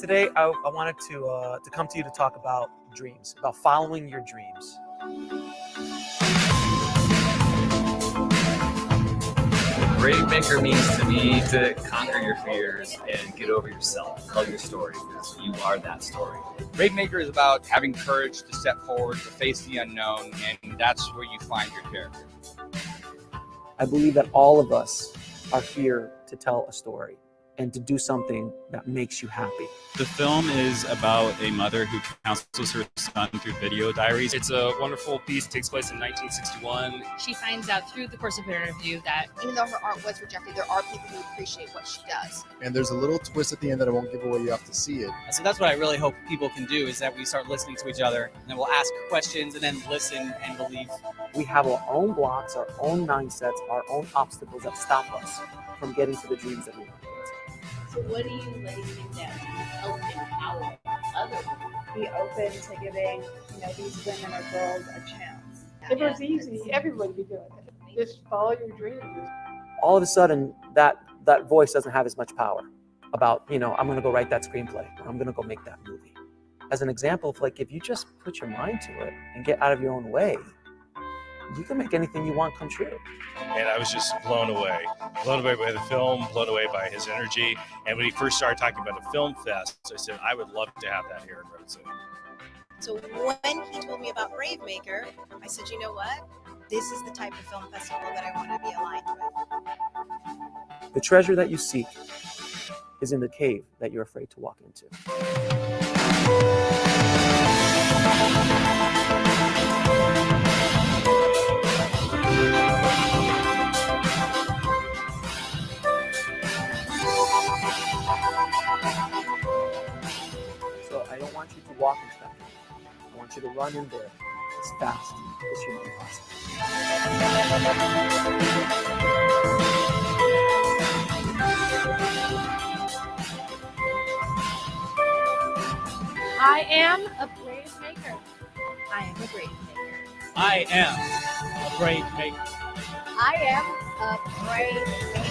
Today, I wanted to come to you to talk about dreams, about following your dreams. Brave maker means to me to conquer your fears and get over yourself. Tell your story because you are that story. Brave maker is about having courage to step forward, to face the unknown, and that's where you find your character. I believe that all of us are here to tell a story and to do something that makes you happy. The film is about a mother who counsels her son through video diaries. It's a wonderful piece, takes place in 1961. She finds out through the course of her interview that even though her art was rejected, there are people who appreciate what she does. And there's a little twist at the end that I won't give away. You have to see it. So that's what I really hope people can do, is that we start listening to each other, and then we'll ask questions and then listen and believe. We have our own blocks, our own mindsets, our own obstacles that stop us from getting to the dreams that we want. So what do you ladies think that help empower others? Be open to giving, these women or girls a chance. If it was easy, everybody would be doing it. Just follow your dreams. All of a sudden, that voice doesn't have as much power about, I'm going to go write that screenplay, or I'm going to go make that movie. As an example of if you just put your mind to it and get out of your own way, you can make anything you want come true. And I was just blown away by the film, blown away by his energy. And when he first started talking about a film fest, I said, I would love to have that here in Redwood City. So when he told me about Brave Maker, I said, you know what? This is the type of film festival that I want to be aligned with. The treasure that you seek is in the cave that you're afraid to walk into. So I don't want you to walk into that cave. I want you to run in there as fast as humanly possible. I am a brave maker. I am a brave maker. I am a brave maker. I am a brave maker.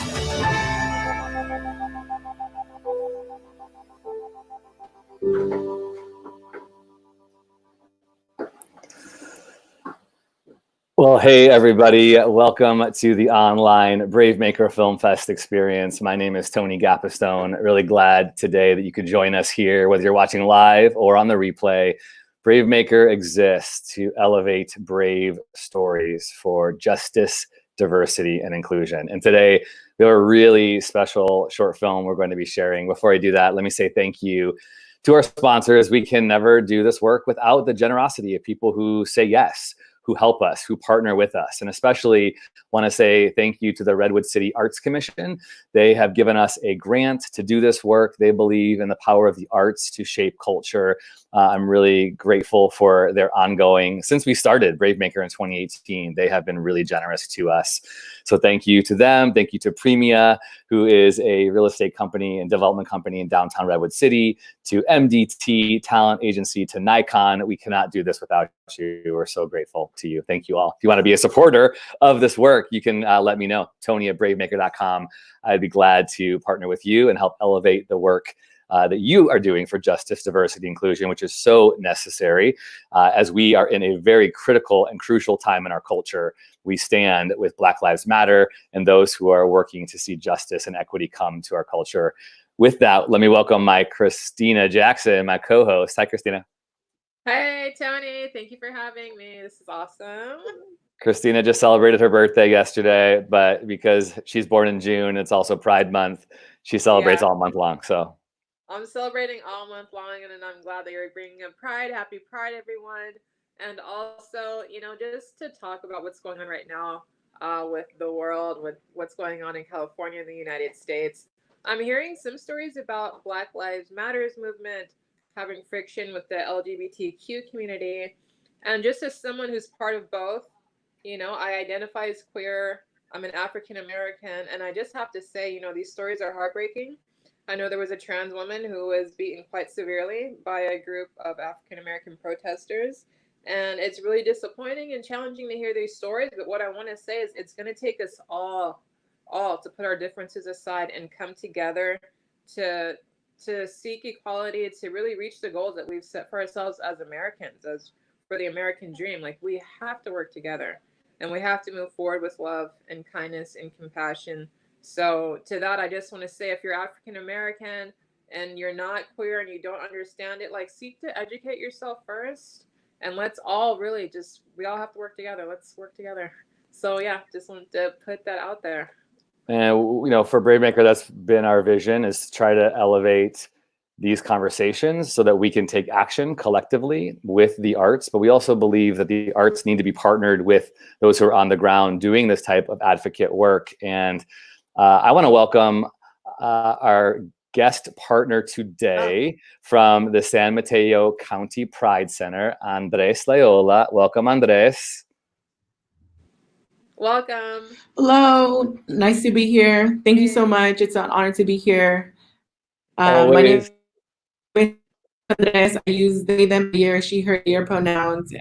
Well, hey, everybody. Welcome to the online Brave Maker Film Fest experience. My name is Tony Gapistone. Really glad today that you could join us here, whether you're watching live or on the replay. Brave Maker exists to elevate brave stories for justice, diversity, and inclusion. And today, we have a really special short film we're going to be sharing. Before I do that, let me say thank you to our sponsors. We can never do this work without the generosity of people who say yes, who help us, who partner with us. And especially want to say thank you to the Redwood City Arts Commission. They have given us a grant to do this work. They believe in the power of the arts to shape culture. I'm really grateful for their ongoing, since we started Brave Maker in 2018, they have been really generous to us. So thank you to them. Thank you to Premia, who is a real estate company and development company in downtown Redwood City, to MDT Talent Agency, to Nikon. We cannot do this without you. We're so grateful to you. Thank you all. If you want to be a supporter of this work, you can let me know, Tony@bravemaker.com. I'd be glad to partner with you and help elevate the work that you are doing for justice, diversity, inclusion, which is so necessary as we are in a very critical and crucial time in our culture. We stand with Black Lives Matter and those who are working to see justice and equity come to our culture. With that, let me welcome my Christina Jackson, my co-host. Hi, Christina. Hey, Tony. Thank you for having me. This is awesome. Christina just celebrated her birthday yesterday, but because she's born in June, it's also Pride Month. She celebrates all month long, so. I'm celebrating all month long, and I'm glad that you're bringing up Pride. Happy Pride, everyone. And also, just to talk about what's going on right now with the world, with what's going on in California and the United States. I'm hearing some stories about Black Lives Matters movement having friction with the LGBTQ community. And just as someone who's part of both, I identify as queer, I'm an African American, and I just have to say, these stories are heartbreaking. I know there was a trans woman who was beaten quite severely by a group of African American protesters. And it's really disappointing and challenging to hear these stories. But what I want to say is it's going to take us all to put our differences aside and come together to to seek equality, to really reach the goals that we've set for ourselves as Americans, as for the American dream. Like, we have to work together, and we have to move forward with love and kindness and compassion. So to that, I just want to say, if you're African American and you're not queer and you don't understand it, like, seek to educate yourself first, and let's all really we all have to work together. Let's work together. So yeah, just wanted to put that out there. And, you know, for Brave Maker, that's been our vision, is to try to elevate these conversations so that we can take action collectively with the arts. But we also believe that the arts need to be partnered with those who are on the ground doing this type of advocate work. And I want to welcome our guest partner today from the San Mateo County Pride Center, Andres Loyola. Welcome, Andres. Welcome. Hello, nice to be here. Thank you so much. It's an honor to be here. My name is Andres. I use they, them, year, she, her, their pronouns.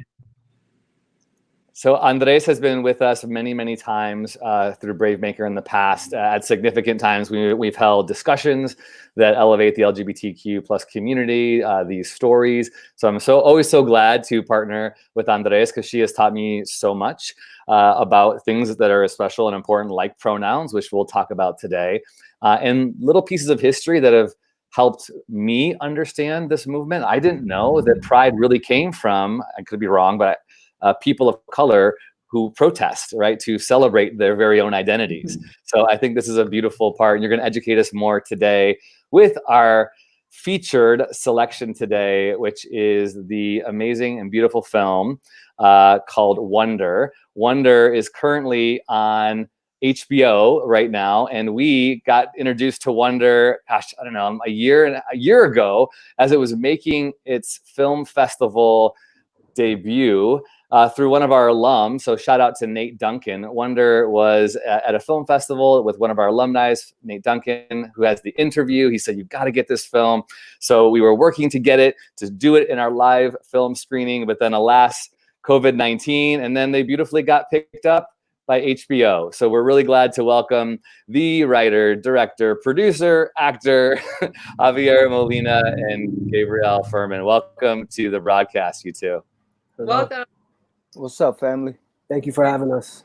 So Andres has been with us many, many times through Brave Maker in the past. At significant times, we've held discussions that elevate the LGBTQ plus community, these stories. So I'm always so glad to partner with Andres, because she has taught me so much about things that are special and important, like pronouns, which we'll talk about today, and little pieces of history that have helped me understand this movement. I didn't know that Pride really came from, I could be wrong, but people of color who protest, right, to celebrate their very own identities. So I think this is a beautiful part, and you're going to educate us more today with our featured selection today, which is the amazing and beautiful film called Wonder. Wonder is currently on HBO right now, and we got introduced to Wonder, gosh, I don't know, a year ago, as it was making its film festival debut through one of our alums. So shout out to Nate Duncan. Wonder was at a film festival with one of our alumni, Nate Duncan, who has the interview. He said, you've got to get this film. So we were working to get it, to do it in our live film screening, but then alas, COVID-19, and then they beautifully got picked up by HBO. So we're really glad to welcome the writer, director, producer, actor, Javier Molina and Gabriel Furman. Welcome to the broadcast, you two. Welcome. What's up, family? Thank you for having us.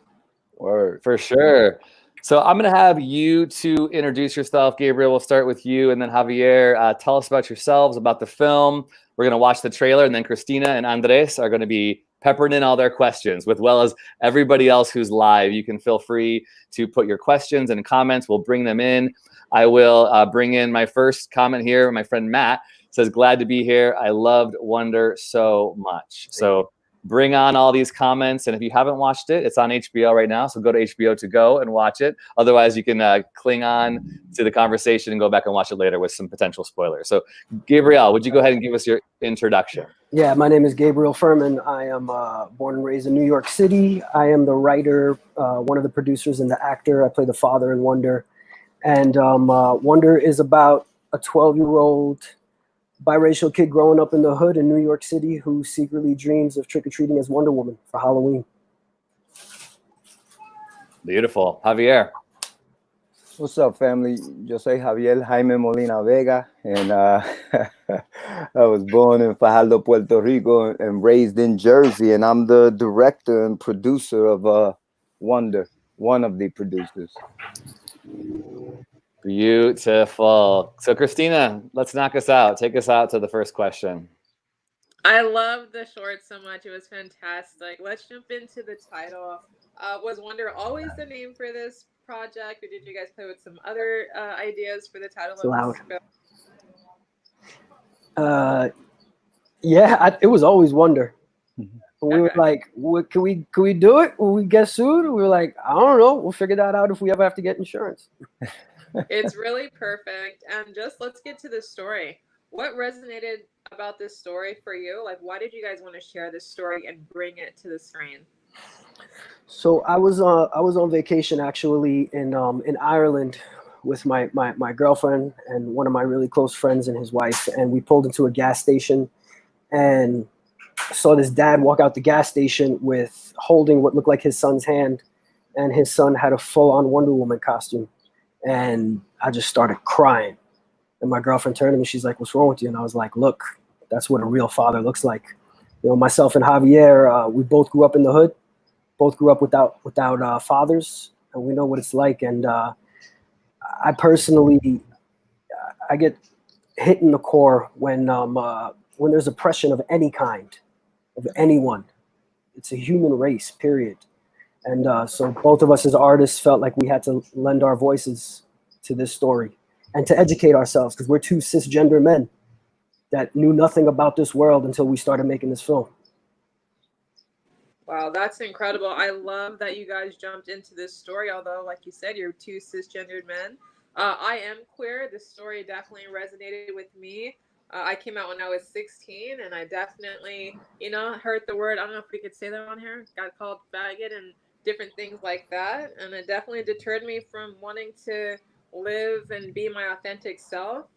Word. For sure. So I'm going to have you two introduce yourself. Gabriel, we'll start with you, and then Javier, tell us about yourselves, about the film. We're going to watch the trailer, and then Christina and Andres are going to be peppering in all their questions, with well as everybody else who's live. You can feel free to put your questions and comments. We'll bring them in. I will bring in my first comment here. My friend Matt says, glad to be here. I loved Wonder so much. So bring on all these comments. And if you haven't watched it, it's on HBO right now. So go to HBO to go and watch it. Otherwise, you can cling on to the conversation and go back and watch it later with some potential spoilers. So Gabriel, would you go ahead and give us your introduction? Yeah, my name is Gabriel Furman. I am born and raised in New York City. I am the writer, one of the producers, and the actor. I play the father in Wonder. And Wonder is about a 12-year-old biracial kid growing up in the hood in New York City who secretly dreams of trick-or-treating as Wonder Woman for Halloween. Beautiful. Javier. What's up, family? Yo soy Javier Jaime Molina Vega, and I was born in Fajardo, Puerto Rico, and raised in Jersey, and I'm the director and producer of Wonder, one of the producers. Beautiful. So Christina, let's knock us out. Take us out to the first question. I love the short so much. It was fantastic. Let's jump into the title. Was Wonder always the name for this project, or did you guys play with some other ideas for the title of this film? Yeah, it was always Wonder. We were like, can we do it? Will we get sued? We were like, I don't know. We'll figure that out if we ever have to get insurance. It's really perfect. And just let's get to the story. What resonated about this story for you? Like, why did you guys want to share this story and bring it to the screen? So I was on vacation actually in Ireland with my girlfriend and one of my really close friends and his wife, and we pulled into a gas station and saw this dad walk out the gas station with holding what looked like his son's hand, and his son had a full-on Wonder Woman costume, and I just started crying. And my girlfriend turned to me, she's like, "What's wrong with you?" And I was like, "Look, that's what a real father looks like." You know, myself and Javier, we both grew up in the hood, both grew up without fathers, and we know what it's like. And I personally, I get hit in the core when there's oppression of any kind, of anyone. It's a human race, period. And so both of us as artists felt like we had to lend our voices to this story and to educate ourselves, because we're two cisgender men that knew nothing about this world until we started making this film. Wow, that's incredible. I love that you guys jumped into this story, although, like you said, you're two cisgendered men. I am queer. The story definitely resonated with me. I came out when I was 16, and I definitely, heard the word, I don't know if we could say that on here, got called faggot and different things like that. And it definitely deterred me from wanting to live and be my authentic self.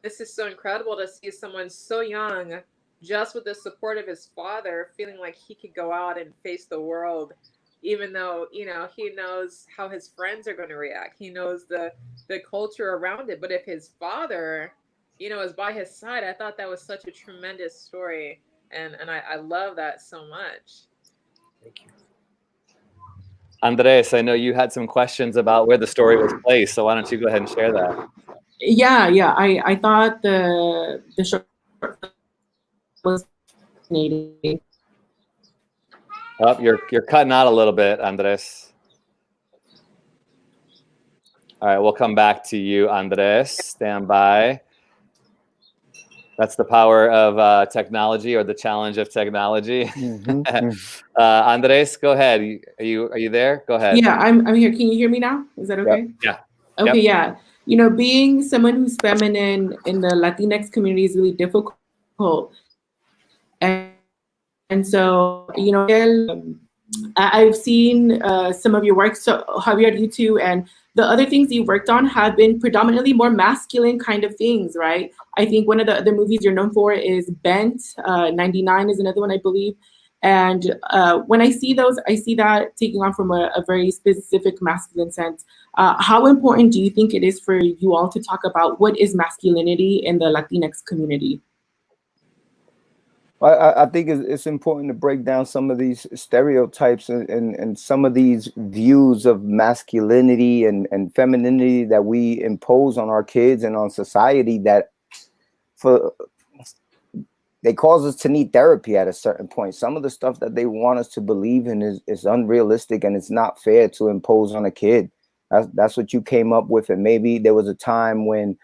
This is so incredible to see someone so young, just with the support of his father, feeling like he could go out and face the world, even though, he knows how his friends are going to react. He knows the culture around it. But if his father, is by his side, I thought that was such a tremendous story. And I love that so much. Thank you. Andres, I know you had some questions about where the story was placed, so why don't you go ahead and share that? Yeah. I thought the short was fascinating. Oh, you're cutting out a little bit, Andres. All right, we'll come back to you, Andres. Stand by. That's the power of technology, or the challenge of technology. Andres, go ahead. Are you there? Go ahead. Yeah, I'm here. Can you hear me now? Is that okay? Yeah. Okay, yeah. Being someone who's feminine in the Latinx community is really difficult. And so, I've seen some of your work, so Javier, you too, and the other things you worked on have been predominantly more masculine kind of things, right? I think one of the other movies you're known for is Bent, 99 is another one, I believe. And when I see those, I see that taking on from a very specific masculine sense. How important do you think it is for you all to talk about what is masculinity in the Latinx community? I think it's important to break down some of these stereotypes and some of these views of masculinity and femininity that we impose on our kids and on society, that they cause us to need therapy at a certain point. Some of the stuff that they want us to believe in is unrealistic, and it's not fair to impose on a kid. That's what you came up with. And maybe there was a time when,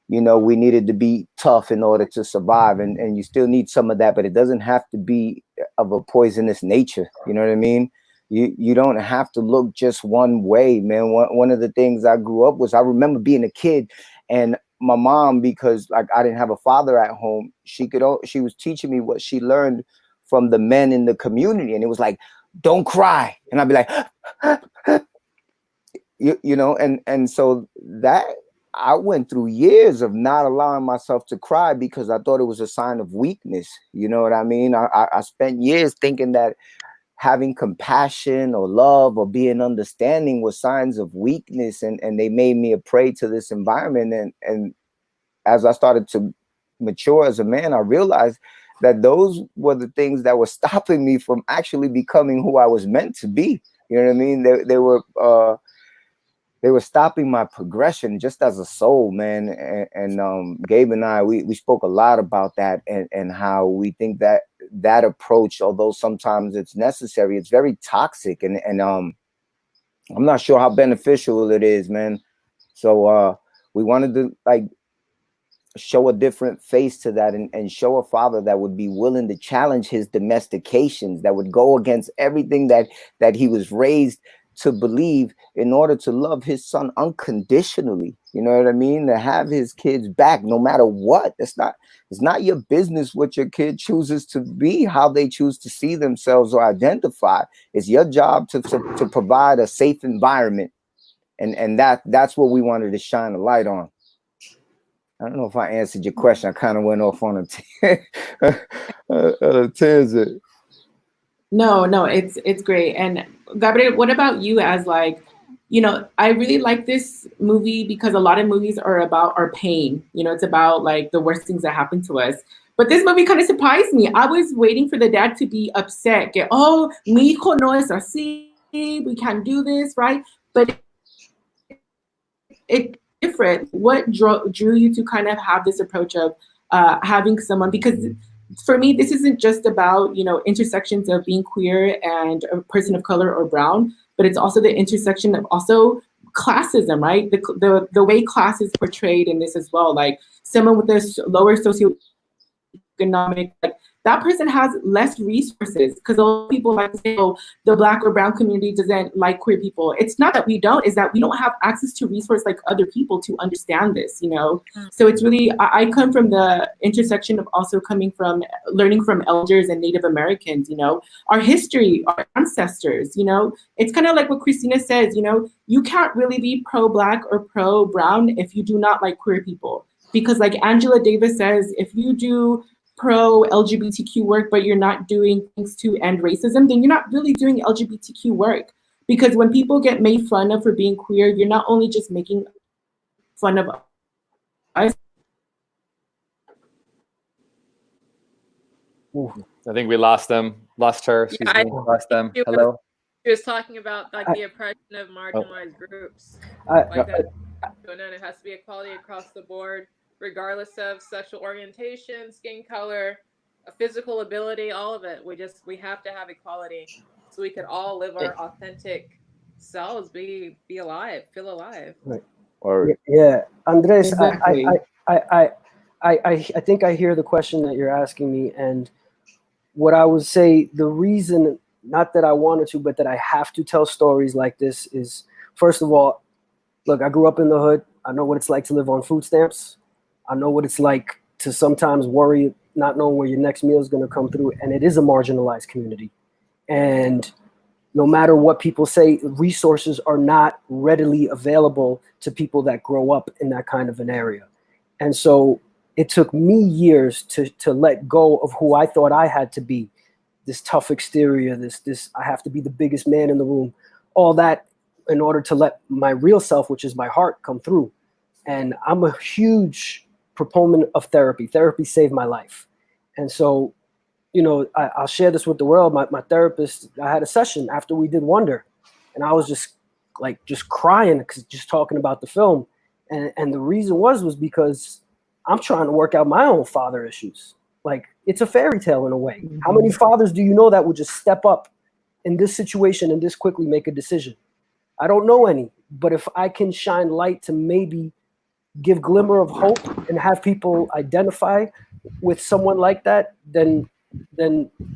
we needed to be tough in order to survive, and you still need some of that, but it doesn't have to be of a poisonous nature. You know what I mean? You don't have to look just one way, man. One of the things I grew up was, I remember being a kid, and my mom, because I didn't have a father at home, she was teaching me what she learned from the men in the community, and it was like, don't cry, and I'd be like, and so that. I went through years of not allowing myself to cry because I thought it was a sign of weakness. You know what I mean? I spent years thinking that having compassion or love or being understanding was signs of weakness, and they made me a prey to this environment. And as I started to mature as a man, I realized that those were the things that were stopping me from actually becoming who I was meant to be. You know what I mean? They were stopping my progression just as a soul, man. And Gabe and I, we spoke a lot about that, and how we think that approach, although sometimes it's necessary, it's very toxic, and I'm not sure how beneficial it is, man. So we wanted to show a different face to that, and show a father that would be willing to challenge his domestications, that would go against everything that he was raised to believe, in order to love his son unconditionally. You know what I mean? To have his kids back no matter what. It's not your business what your kid chooses to be, how they choose to see themselves or identify. It's your job to provide a safe environment. And that's what we wanted to shine a light on. I don't know if I answered your question. I kind of went off on a tangent. No, it's great. And Gabriel, what about you as you know, I really like this movie because a lot of movies are about our pain. You know, it's about like the worst things that happen to us. But this movie kind of surprised me. I was waiting for the dad to be upset. Get, oh, mi hijo no es así. We can't do this, right? But it's different. What drew you to kind of have this approach of having someone, because for me, this isn't just about, you know, intersections of being queer and a person of color or brown, but it's also the intersection of also classism, right? The way class is portrayed in this as well. Like someone with a lower socioeconomic, like that person has less resources, because a lot of people like to say, oh, the Black or brown community doesn't like queer people. It's not that we don't, is that we don't have access to resources like other people to understand this, you know? So it's really, I come from the intersection of also coming from learning from elders and Native Americans, you know, our history, our ancestors, you know? It's kind of like what Christina says, you know, you can't really be pro-Black or pro-brown if you do not like queer people. Because like Angela Davis says, if you do pro-LGBTQ work, but you're not doing things to end racism, then you're not really doing LGBTQ work. Because when people get made fun of for being queer, you're not only just making fun of us. I think we lost them, lost her, excuse me, lost them. Hello? She was talking about like the oppression of marginalized groups. Like that, and it has to be equality across the board, regardless of sexual orientation, skin color, physical ability, all of it. We have to have equality so we could all live our authentic selves, be alive, feel alive. Right. Yeah, Andres, exactly. I think I hear the question that you're asking me, and what I would say, the reason, not that I wanted to, but that I have to tell stories like this is, first of all, look, I grew up in the hood. I know what it's like to live on food stamps. I know what it's like to sometimes worry, not knowing where your next meal is going to come through. And it is a marginalized community. And no matter what people say, resources are not readily available to people that grow up in that kind of an area. And so it took me years to let go of who I thought I had to be, this tough exterior, this I have to be the biggest man in the room, all that, in order to let my real self, which is my heart, come through. And I'm a huge proponent of therapy. Therapy saved my life. And so, you know, I'll share this with the world. My therapist, I had a session after we did Wonder, and I was just crying, just talking about the film. And the reason was because I'm trying to work out my own father issues. Like, it's a fairy tale in a way. How many fathers do you know that would just step up in this situation and this quickly make a decision? I don't know any, but if I can shine light to maybe give glimmer of hope and have people identify with someone like that, then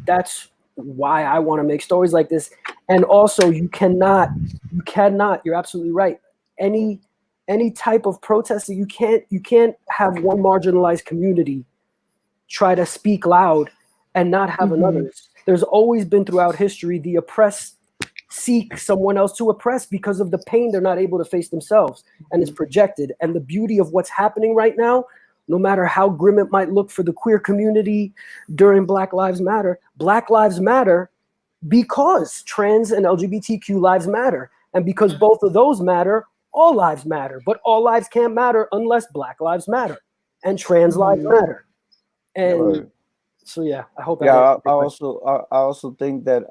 that's why I want to make stories like this. And also, you cannot, you're absolutely right. Any type of protest, you can't have one marginalized community try to speak loud and not have another. There's always been throughout history, the oppressed seek someone else to oppress because of the pain they're not able to face themselves, and it's projected. And the beauty of what's happening right now, no matter how grim it might look for the queer community during Black Lives Matter because trans and LGBTQ lives matter. And because both of those matter, all lives matter. But all lives can't matter unless Black lives matter and trans lives matter. And so, yeah, I hope. Yeah, I also think that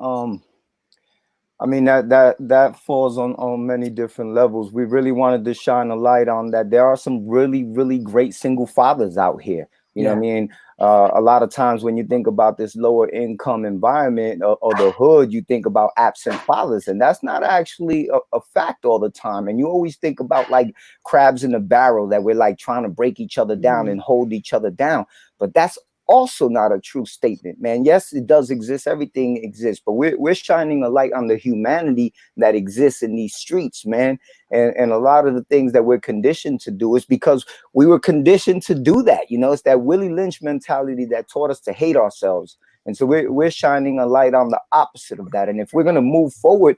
I mean, that falls on many different levels. We really wanted to shine a light on that. There are some really, really great single fathers out here. You know what I mean? A lot of times when you think about this lower income environment or the hood, you think about absent fathers, and that's not actually a fact all the time. And you always think about like crabs in a barrel, that we're like trying to break each other down and hold each other down. But that's also not a true statement, man. Yes, it does exist. Everything exists, but we're shining a light on the humanity that exists in these streets, man. And a lot of the things that we're conditioned to do is because we were conditioned to do that. You know, it's that Willie Lynch mentality that taught us to hate ourselves. And so we're shining a light on the opposite of that. And if we're going to move forward,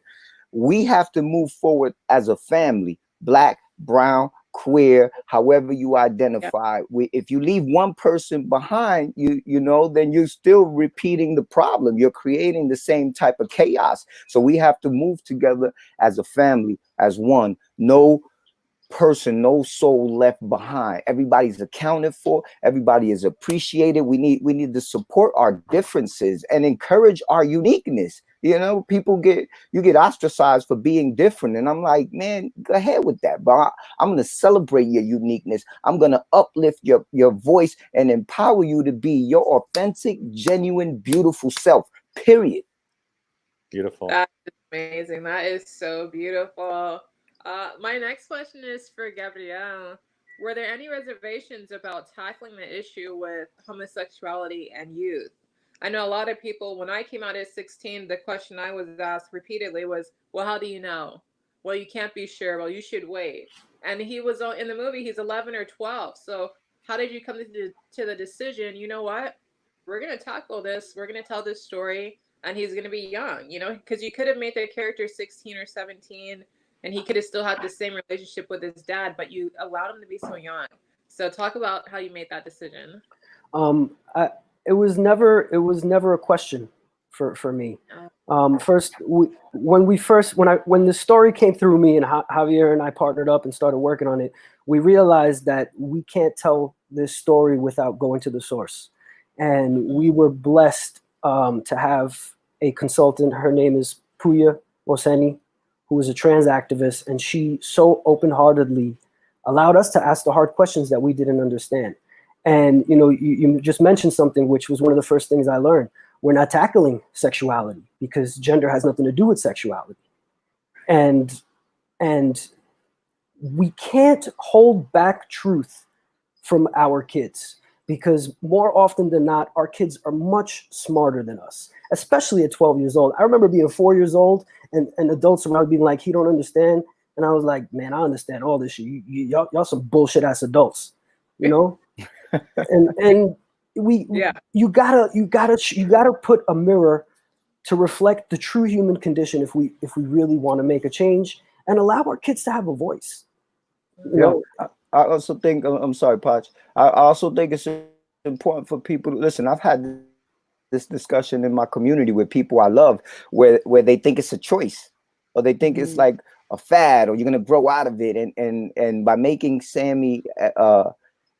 we have to move forward as a family, Black, brown, queer, however you identify. If you leave one person behind, you know, then you're still repeating the problem. You're creating the same type of chaos. So we have to move together as a family, as one. No person, no soul left behind. Everybody's accounted for. Everybody is appreciated. We need to support our differences and encourage our uniqueness. You know, you get ostracized for being different, and I'm like, man, go ahead with that, but I'm going to celebrate your uniqueness. I'm going to uplift your voice and empower you to be your authentic, genuine, beautiful self. Period. Beautiful. That is amazing. That is so beautiful. My next question is for Gabrielle. Were there any reservations about tackling the issue with homosexuality and youth? I know a lot of people, when I came out at 16, the question I was asked repeatedly was, well, how do you know? Well, you can't be sure. Well, you should wait. And he was in the movie, he's 11 or 12. So how did you come to the decision, you know what? We're going to tackle this. We're going to tell this story. And he's going to be young, you know, because you could have made the character 16 or 17 and he could have still had the same relationship with his dad, but you allowed him to be so young. So talk about how you made that decision. It was never a question for me. First, when the story came through me and Javier and I partnered up and started working on it, we realized that we can't tell this story without going to the source. And we were blessed to have a consultant. Her name is Puya Oseni, who is a trans activist, and she so open-heartedly allowed us to ask the hard questions that we didn't understand. And you know, you just mentioned something which was one of the first things I learned. We're not tackling sexuality because gender has nothing to do with sexuality. And we can't hold back truth from our kids, because more often than not, our kids are much smarter than us, especially at 12 years old. I remember being 4 years old and adults around being like, "He don't understand." And I was like, "Man, I understand all this shit. Y'all some bullshit ass adults, you know?" and you gotta put a mirror to reflect the true human condition if we really want to make a change and allow our kids to have a voice. You know? I also think, I'm sorry, Poch. I also think it's important for people to listen. I've had this discussion in my community with people I love where they think it's a choice, or they think it's like a fad, or you're gonna grow out of it. And by making Sammy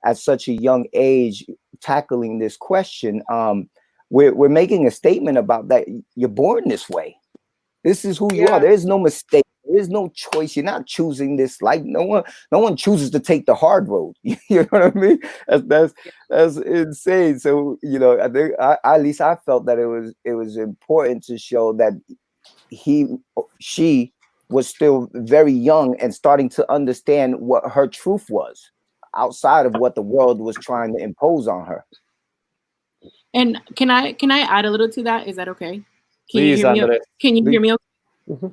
at such a young age tackling this question, we're making a statement about that. You're born this way. This is who you are. There is no mistake. There is no choice. You're not choosing this life. No one chooses to take the hard road. You know what I mean? That's insane. So, you know, I think at least I felt that it was important to show that she was still very young and starting to understand what her truth was outside of what the world was trying to impose on her. And can I add a little to that? Is that okay? Please, Can you hear me? Okay? Mm-hmm.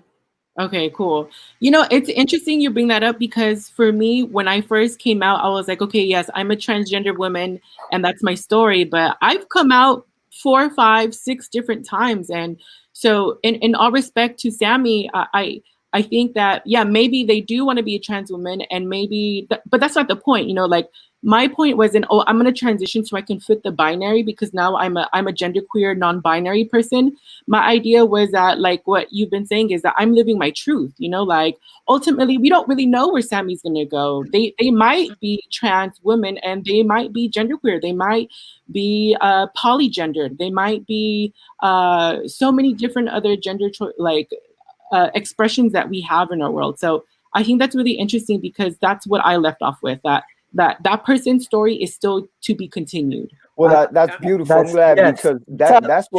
Okay, cool. You know, it's interesting you bring that up, because for me, when I first came out, I was like, okay, yes, I'm a transgender woman and that's my story, but I've come out 4, 5, 6 different times. And so in all respect to Sammy, I think that, yeah, maybe they do want to be a trans woman, and maybe, but that's not the point, you know, like my point wasn't, oh, I'm going to transition so I can fit the binary because now I'm a genderqueer, non-binary person. My idea was that, like what you've been saying, is that I'm living my truth, you know, like ultimately we don't really know where Sammy's going to go. They might be trans women and they might be genderqueer. They might be polygendered. They might be so many different other gender expressions that we have in our world. So I think that's really interesting, because that's what I left off with, that person's story is still to be continued. Well, that's beautiful. I'm glad, because that's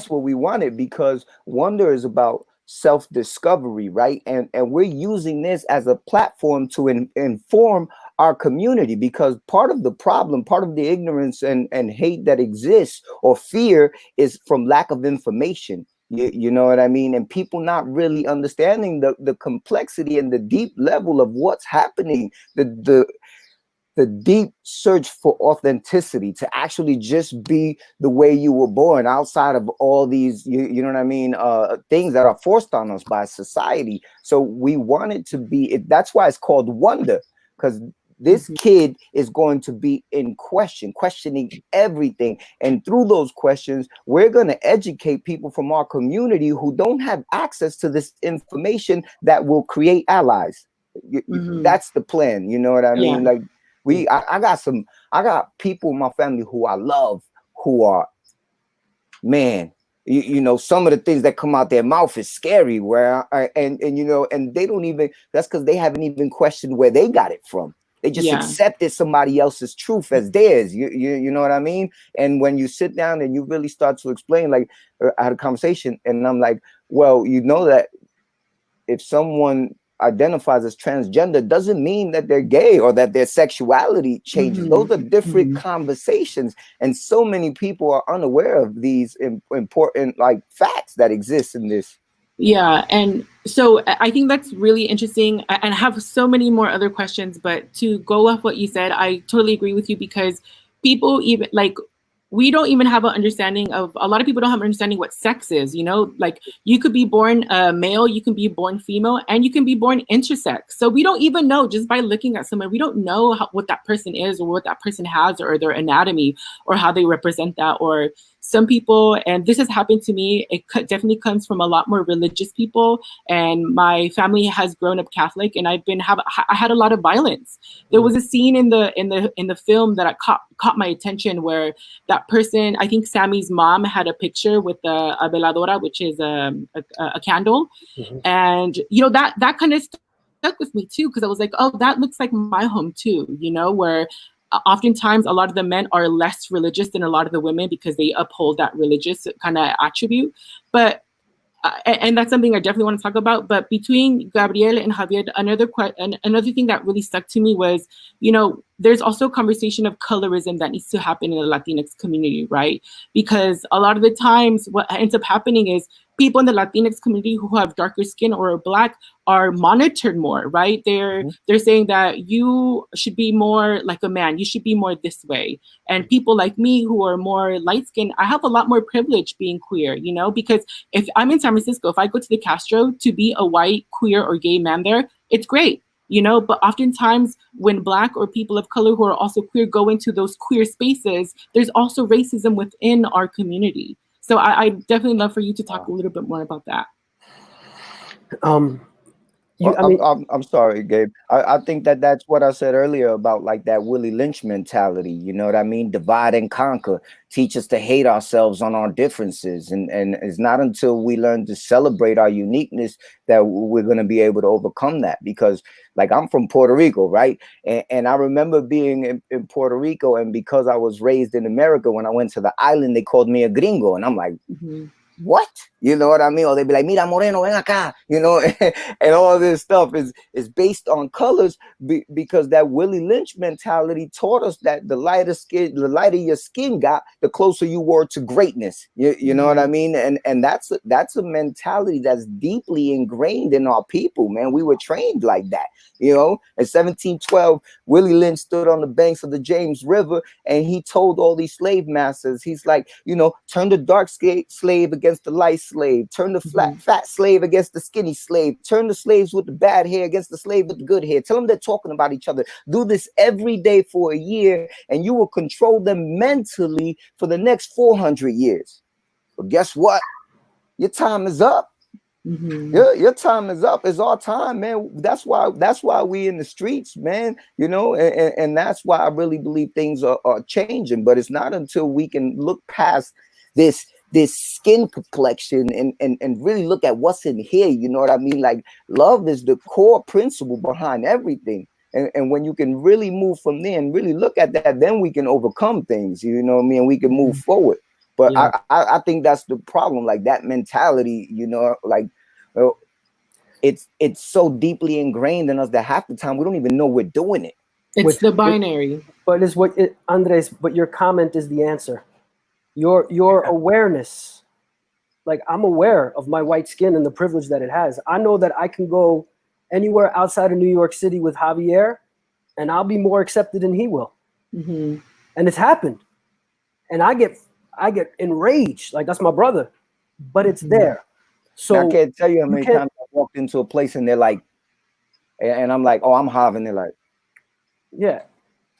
what we wanted, because Wonder is about self-discovery, right? And we're using this as a platform to inform our community, because part of the problem, part of the ignorance and hate that exists, or fear, is from lack of information. You know what I mean? And people not really understanding the complexity and the deep level of what's happening, the deep search for authenticity, to actually just be the way you were born, outside of all these, you know what I mean, things that are forced on us by society. So we want it to be, that's why it's called Wonder, because This kid is going to be in questioning everything. And through those questions, we're going to educate people from our community who don't have access to this information that will create allies. That's the plan. You know what I mean? Like I got people in my family who I love, who are, man, you know, some of the things that come out their mouth is scary, and you know, and they don't even, that's because they haven't even questioned where they got it from. They just accepted somebody else's truth as theirs. You know what I mean? And when you sit down and you really start to explain, like I had a conversation and I'm like, well, you know that if someone identifies as transgender doesn't mean that they're gay or that their sexuality changes. Those are different conversations. And so many people are unaware of these important like facts that exist in this. Yeah, and so I think that's really interesting, and I have so many more other questions, but to go off what you said, I totally agree with you, because people even like, we don't even have an understanding of, a lot of people don't have an understanding what sex is, you know, like you could be born male, you can be born female, and you can be born intersex. So we don't even know, just by looking at someone, we don't know what that person is or what that person has or their anatomy or how they represent that. Or some people, and this has happened to me, it definitely comes from a lot more religious people, and my family has grown up Catholic, and I had a lot of violence. There was a scene in the film that caught my attention where that person, I think Sammy's mom, had a picture with a veladora, which is a candle, and you know that kind of stuck with me too, because I was like, oh, that looks like my home too, you know, where oftentimes a lot of the men are less religious than a lot of the women because they uphold that religious kind of attribute. But and that's something I definitely want to talk about. But between Gabriel and Javier, another thing that really stuck to me was, you know, there's also a conversation of colorism that needs to happen in the Latinx community, right? Because a lot of the times what ends up happening is people in the Latinx community who have darker skin or are Black are monitored more, right? They're saying that you should be more like a man, you should be more this way. And people like me who are more light skinned, I have a lot more privilege being queer, you know, because if I'm in San Francisco, if I go to the Castro, to be a white, queer, or gay man there, it's great, you know. But oftentimes when Black or people of color who are also queer go into those queer spaces, there's also racism within our community. So I definitely love for you to talk a little bit more about that. I'm sorry, Gabe. I think that's what I said earlier about like that Willie Lynch mentality. You know what I mean? Divide and conquer. Teach us to hate ourselves on our differences. And it's not until we learn to celebrate our uniqueness that we're going to be able to overcome that. Because like I'm from Puerto Rico, right? And I remember being in Puerto Rico, and because I was raised in America, when I went to the island, they called me a gringo. And I'm like, what? You know what I mean? Or they'd be like, mira, moreno, ven acá, you know, and all this stuff is based on colors, because that Willie Lynch mentality taught us that the lighter your skin got, the closer you were to greatness. You know what I mean? And that's a mentality that's deeply ingrained in our people, man. We were trained like that. You know, in 1712, Willie Lynch stood on the banks of the James River and he told all these slave masters, he's like, you know, turn the dark slave against the light slave, turn the fat slave against the skinny slave, turn the slaves with the bad hair against the slave with the good hair. Tell them they're talking about each other. Do this every day for a year and you will control them mentally for the next 400 years. But guess what? Your time is up. Your time is up. It's our time, man. That's why we in the streets, man. You know, and that's why I really believe things are changing. But it's not until we can look past this skin complexion and really look at what's in here. You know what I mean? Like love is the core principle behind everything. And when you can really move from there and really look at that, then we can overcome things. You know what I mean? We can move forward. But I think that's the problem, like that mentality, you know, like it's so deeply ingrained in us that half the time we don't even know we're doing it. It's the binary. But it's Andres, but your comment is the answer. Your awareness, like I'm aware of my white skin and the privilege that it has. I know that I can go anywhere outside of New York City with Javier and I'll be more accepted than he will. And it's happened. And I get enraged, like that's my brother, but it's there. So I can't tell you how many times I walked into a place and they're like, and I'm like, oh, I'm Jav, and they're like, Yeah,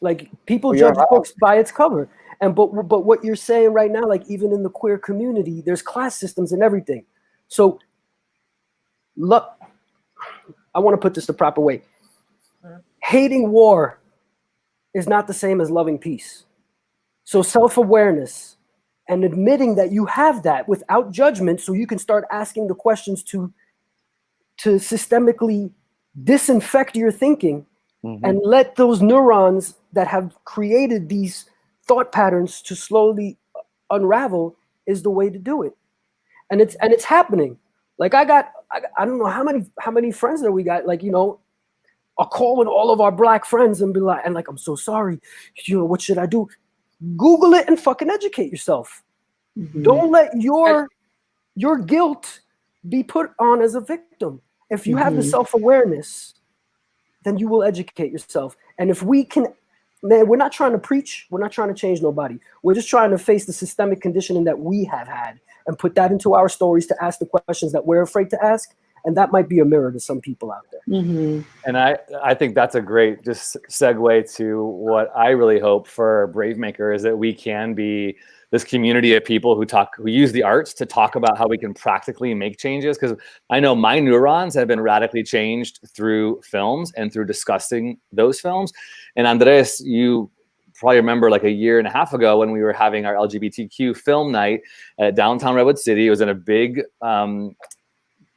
like people Well, you're judge books by its cover, but what you're saying right now, like even in the queer community, there's class systems and everything. So, look, I want to put this the proper way. Hating war is not the same as loving peace. So self-awareness and admitting that you have that without judgment, so you can start asking the questions to systemically disinfect your thinking and let those neurons that have created these thought patterns to slowly unravel is the way to do it. And it's happening. Like I don't know how many friends that we got, like, you know, are calling all of our black friends and be like, I'm so sorry, you know, what should I do? Google it and fucking educate yourself. Don't let your guilt be put on as a victim. If you have the self-awareness, then you will educate yourself. And if we can, man, we're not trying to preach, we're not trying to change nobody. We're just trying to face the systemic conditioning that we have had and put that into our stories to ask the questions that we're afraid to ask. And that might be a mirror to some people out there. And I think that's a great just segue to what I really hope for Brave Maker is that we can be this community of people who use the arts to talk about how we can practically make changes. Because I know my neurons have been radically changed through films and through discussing those films. And Andres, you probably remember like a year and a half ago when we were having our LGBTQ film night at downtown Redwood City. It was in a big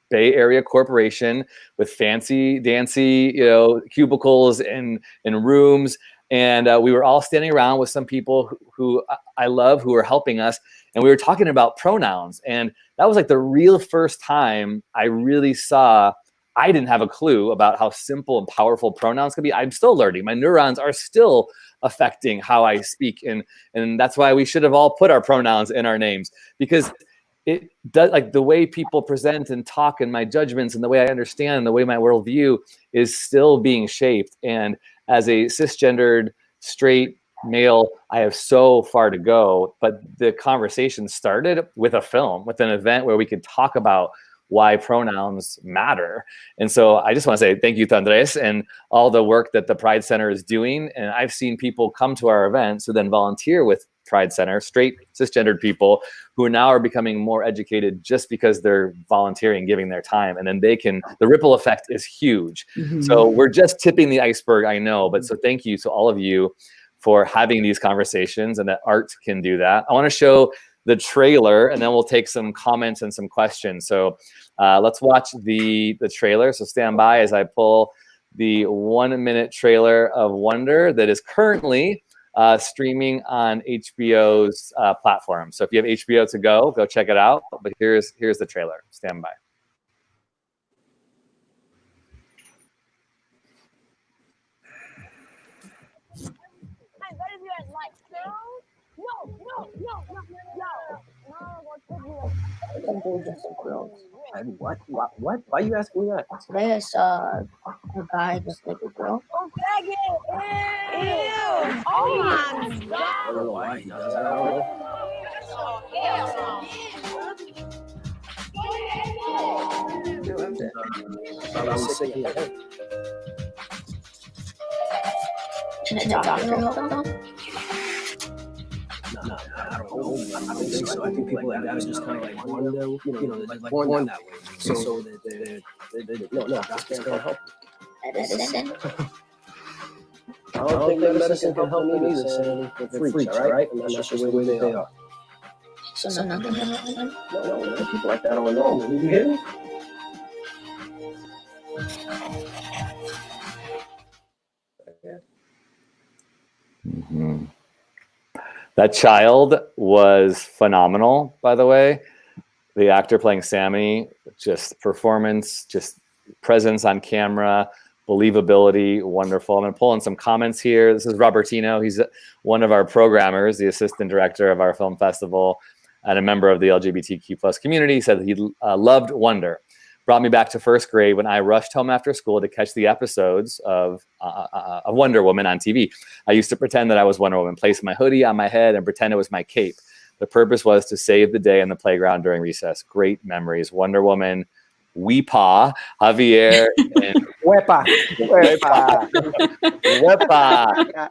Bay Area corporation with fancy dancy, you know, cubicles and rooms. And we were all standing around with some people who I love, who were helping us. And we were talking about pronouns. And that was like the real first time I really saw, I didn't have a clue about how simple and powerful pronouns can be. I'm still learning. My neurons are still affecting how I speak. And that's why we should have all put our pronouns in our names, because it does, like the way people present and talk and my judgments and the way I understand and the way my worldview is still being shaped. And as a cisgendered straight male, I have so far to go, but the conversation started with a film, with an event where we could talk about why pronouns matter. And so I just want to say thank you to Andres and all the work that the Pride Center is doing. And I've seen people come to our events who then volunteer with Pride Center, straight cisgendered people who now are becoming more educated just because they're volunteering, giving their time. And then the ripple effect is huge. So we're just tipping the iceberg, I know, but so thank you to all of you for having these conversations and that art can do that. I want to show the trailer and then we'll take some comments and some questions. So let's watch the trailer. So stand by as I pull the 1 minute trailer of Wonder that is currently streaming on HBO's platform. So if you have HBO to go check it out. But here's the trailer. Stand by. What? What? Why are you asking me that? Today I saw a guy just like a girl. Oh, faggot! Ew! Oh my God! I don't know why he does that. I don't know. Can I talk to him about that? No, I don't think so. I think people like that are just kind of like born, like born that way. So no, that's gonna help. Medicine? I don't think that medicine can help me either, saying they're freaks, all right? And that's just the way they are. So nothing can help them? No, people like that are normal. You hear me? That child was phenomenal, by the way. The actor playing Sammy, just performance, just presence on camera, believability, wonderful. I'm going to pull in some comments here. This is Robertino. He's one of our programmers, the assistant director of our film festival, and a member of the LGBTQ+ community. He said he loved Wonder. Brought me back to first grade when I rushed home after school to catch the episodes of Wonder Woman on TV. I used to pretend that I was Wonder Woman, place my hoodie on my head and pretend it was my cape. The purpose was to save the day in the playground during recess. Great memories. Wonder Woman Weepaw, Javier, and Wepa. Wepa. Wepa.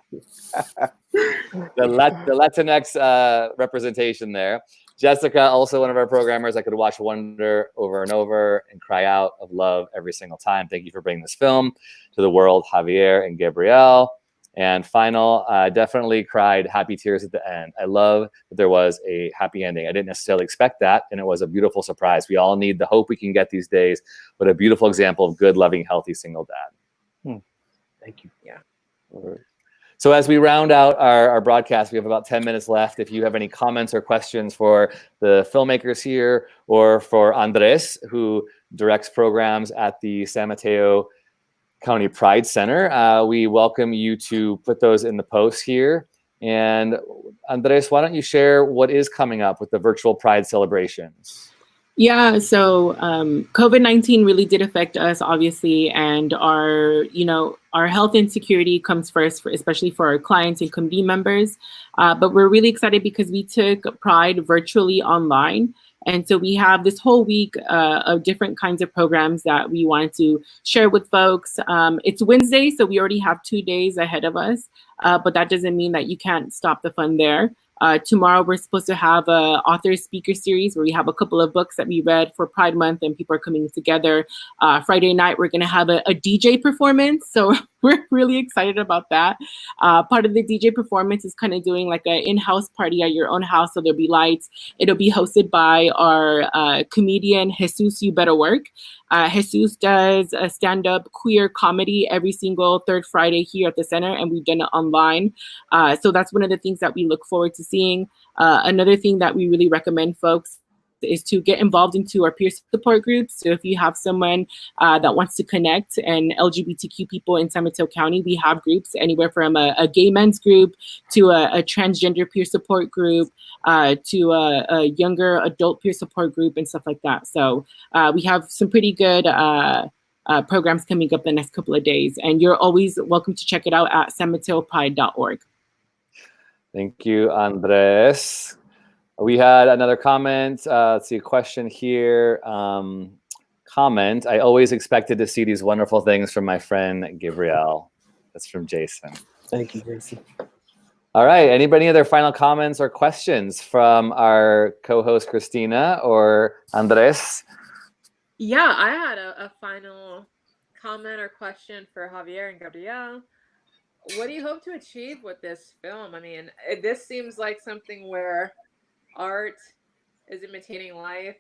The Latinx representation there. Jessica, also one of our programmers. I could watch Wonder over and over and cry out of love every single time. Thank you for bringing this film to the world, Javier and Gabrielle. And final, definitely cried happy tears at the end. I love that there was a happy ending. I didn't necessarily expect that, and it was a beautiful surprise. We all need the hope we can get these days, but a beautiful example of good, loving, healthy single dad. Thank you. Yeah. So as we round out our broadcast, we have about 10 minutes left. If you have any comments or questions for the filmmakers here or for Andres, who directs programs at the San Mateo County Pride Center, we welcome you to put those in the post here. And Andres, why don't you share what is coming up with the virtual Pride celebrations? Yeah, so COVID-19 really did affect us, obviously, and our health and security comes first, especially for our clients and community members. But we're really excited because we took Pride virtually online. And so we have this whole week of different kinds of programs that we wanted to share with folks. It's Wednesday, so we already have 2 days ahead of us, but that doesn't mean that you can't stop the fun there. Tomorrow, we're supposed to have an author speaker series where we have a couple of books that we read for Pride Month and people are coming together. Friday night, we're going to have a DJ performance. So we're really excited about that. Part of the DJ performance is kind of doing like an in-house party at your own house. So there'll be lights. It'll be hosted by our comedian, Jesus You Better Work. Jesus does a stand-up queer comedy every single third Friday here at the center, and we've done it online. So that's one of the things that we look forward to seeing. Another thing that we really recommend folks is to get involved into our peer support groups. So if you have someone that wants to connect and LGBTQ people in San Mateo County, we have groups anywhere from a gay men's group to a transgender peer support group to a younger adult peer support group and stuff like that. So we have some pretty good programs coming up the next couple of days, and you're always welcome to check it out at sanmateopride.org. Thank you, Andres. We had another comment. Let's see, a question here. Comment. I always expected to see these wonderful things from my friend Gabrielle. That's from Jason. Thank you, Jason. All right. Anybody other final comments or questions from our co-host Christina or Andres? Yeah, I had a final comment or question for Javier and Gabrielle. What do you hope to achieve with this film? I mean, this seems like something where art is imitating life,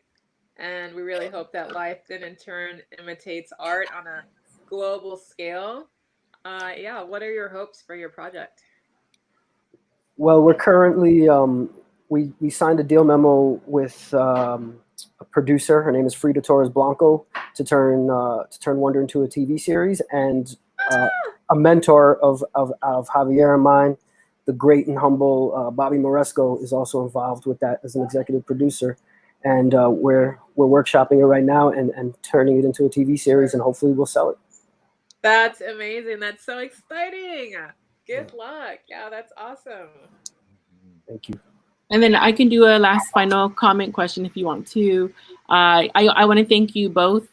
and we really hope that life then in turn imitates art on a global scale. Yeah, what are your hopes for your project? Well, we're currently we signed a deal memo with a producer. Her name is Frida Torres Blanco to turn Wonder into a TV series, and a mentor of Javier and mine, the great and humble Bobby Moresco, is also involved with that as an executive producer, and we're workshopping it right now and turning it into a TV series, and hopefully we'll sell it. That's amazing. That's so exciting. Good luck. Yeah, that's awesome. Thank you. And then I can do a last final comment question if you want to. I want to thank you both.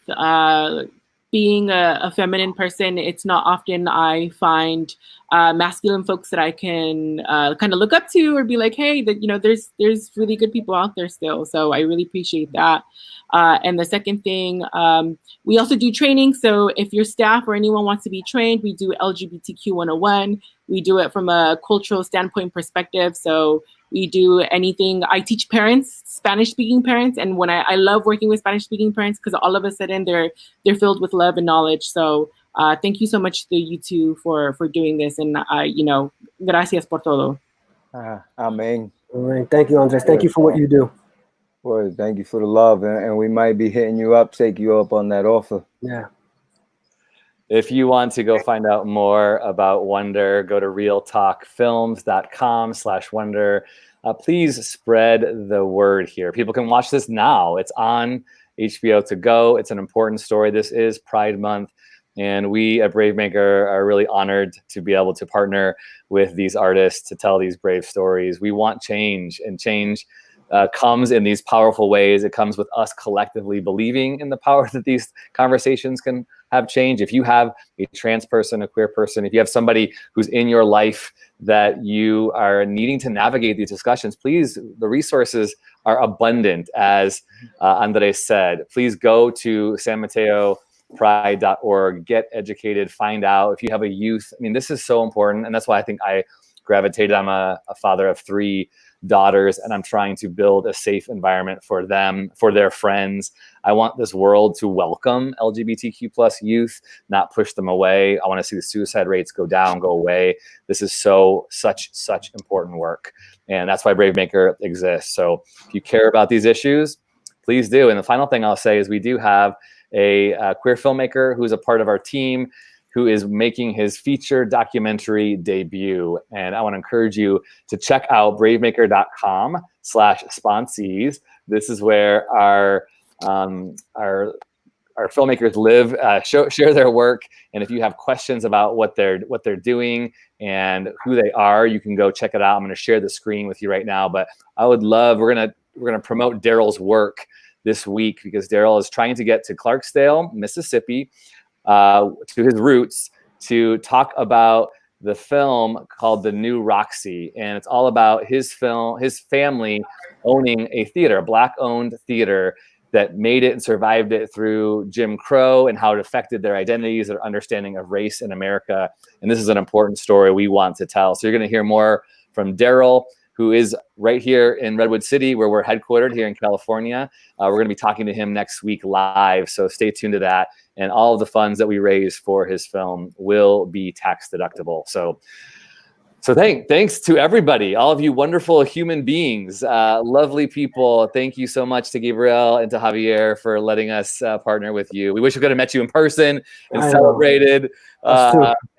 Being a feminine person, it's not often I find masculine folks that I can kind of look up to or be like, hey, there's really good people out there still. So I really appreciate that. And the second thing, we also do training. So if your staff or anyone wants to be trained, we do LGBTQ 101. We do it from a cultural standpoint perspective. So we do anything. I teach parents, Spanish-speaking parents, and when I love working with Spanish-speaking parents because all of a sudden they're filled with love and knowledge. So thank you so much to you two for doing this, and gracias por todo. Amen. All right, thank you, Andres. Thank you for what you do. Well, thank you for the love, and we might be hitting you up, take you up on that offer. Yeah. If you want to go find out more about Wonder, go to realtalkfilms.com/wonder. Please spread the word here. People can watch this now. It's on HBO to go. It's an important story. This is Pride Month, and we at Brave Maker are really honored to be able to partner with these artists to tell these brave stories. We want change, and change comes in these powerful ways. It comes with us collectively believing in the power that these conversations can have change. If you have a trans person, a queer person, if you have somebody who's in your life that you are needing to navigate these discussions, please, the resources are abundant, as Andres said. Please go to sanmataopride.org, get educated, find out. If you have a youth, I mean, this is so important, and that's why I think I gravitated. I'm a father of 3 daughters, and I'm trying to build a safe environment for them, for their friends. I want this world to welcome LGBTQ plus youth, not push them away. I want to see the suicide rates go down, go away. This is such important work. And that's why Bravemaker exists. So if you care about these issues, please do. And the final thing I'll say is we do have a queer filmmaker who's a part of our team, who is making his feature documentary debut. And I want to encourage you to check out bravemaker.com/sponsees. This is where our filmmakers live, share their work. And if you have questions about what they're doing and who they are, you can go check it out. I'm going to share the screen with you right now, but I would love, we're going to promote Daryl's work this week, because Daryl is trying to get to Clarksdale, Mississippi, to his roots, to talk about the film called The New Roxy. And it's all about his family owning a theater, a Black-owned theater that made it and survived it through Jim Crow, and how it affected their identities, their understanding of race in America. And this is an important story we want to tell. So you're going to hear more from Daryl, who is right here in Redwood City, where we're headquartered here in California. We're going to be talking to him next week live, so stay tuned to that. And all of the funds that we raise for his film will be tax deductible. So thanks to everybody, all of you wonderful human beings, lovely people. Thank you so much to Gabriel and to Javier for letting us partner with you. We wish we could have met you in person and celebrated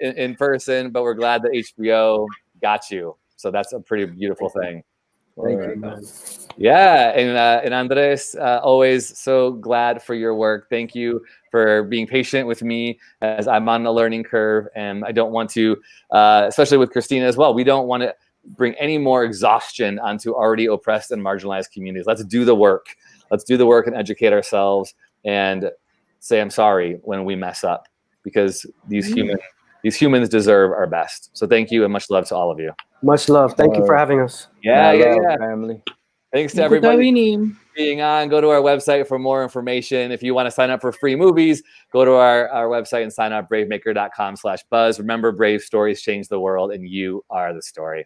in person, but we're glad that HBO got you. So that's a pretty beautiful thing. Thank you, man. Yeah, and Andres, always so glad for your work. Thank you for being patient with me as I'm on the learning curve, and I don't want to, especially with Christina as well, we don't want to bring any more exhaustion onto already oppressed and marginalized communities. Let's do the work. Let's do the work and educate ourselves and say I'm sorry when we mess up, because these humans deserve our best. So thank you, and much love to all of you. Much love. Thank you for having us. Yeah. Family. Thanks to everybody being on. Go to our website for more information. If you want to sign up for free movies, go to our website and sign up, bravemaker.com/buzz. Remember, brave stories change the world, and you are the story.